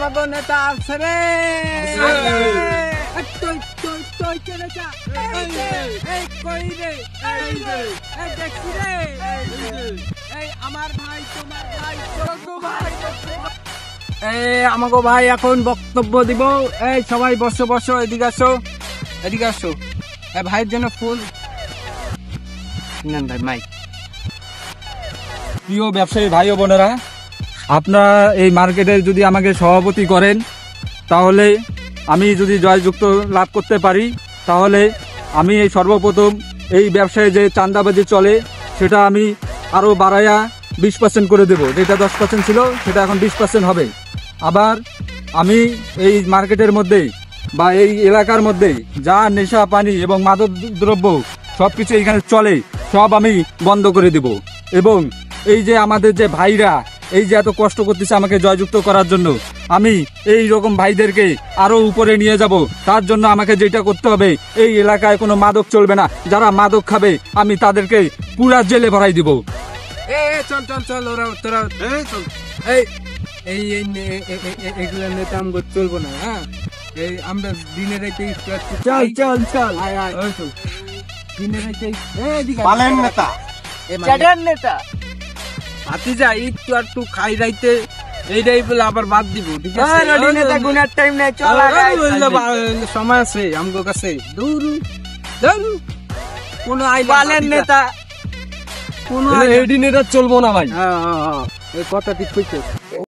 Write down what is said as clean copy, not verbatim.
আমাগো নেতা আছে রে। কই রে? দেখছি রে। আমার ভাই, তোমার ভাই, আমাগো ভাই এখন বক্তব্য দিব। এই সবাই বসো বসো, এদিকে আসো, এদিকে আসো। ভাইয়ের জন্য ফুল নেন ভাই, মাইক। প্রিয় ব্যবসায়ী ভাই ও বোনেরা, আপনারা এই মার্কেটের যদি আমাকে সভাপতি করেন, তাহলে আমি যদি জয়যুক্ত লাভ করতে পারি, তাহলে আমি এই সর্বপ্রথম এই ব্যবসায় যে চাঁদাবাজি চলে সেটা আমি আরও বাড়াইয়া 20% করে দেব। যেটা 10% ছিল সেটা এখন 20% হবে। আবার আমি এই মার্কেটের মধ্যে বা এই এলাকার মধ্যে যা নেশা পানি এবং মাদক দ্রব্য সব কিছু এখানে চলে সব আমি বন্ধ করে দেব। এবং এই যে আমাদের যে ভাইরা এই যে এত কষ্ট করতেছে আমাকে জয়যুক্ত করার জন্য, আমি এই রকম ভাইদেরকে আরো উপরে নিয়ে যাব। তার জন্য আমাকে যেটা করতে হবে, এই এলাকায় কোনো মাদক চলবে না। যারা মাদক খাবে আমি তাদেরকে পুরা জেলে ভরাই দিব। চল চল চল, ওরা তোরা চল। এগুলো নেতা আমরা চলবো না। হ্যাঁ, এই আমরা দিনে রাইতে চল চল চল, দিনে রাইতে নেতা নেতা হাতি যা একটু একটু খাই রাইতে এইটাই বলে আবার বাদ দিব। ঠিক আছে, সময় আছে আমগো কাছে। কোন আইলেন নেতা, কোন এই নেতা চলবো না ভাই। হ্যাঁ, এই কথা ঠিক কইছো।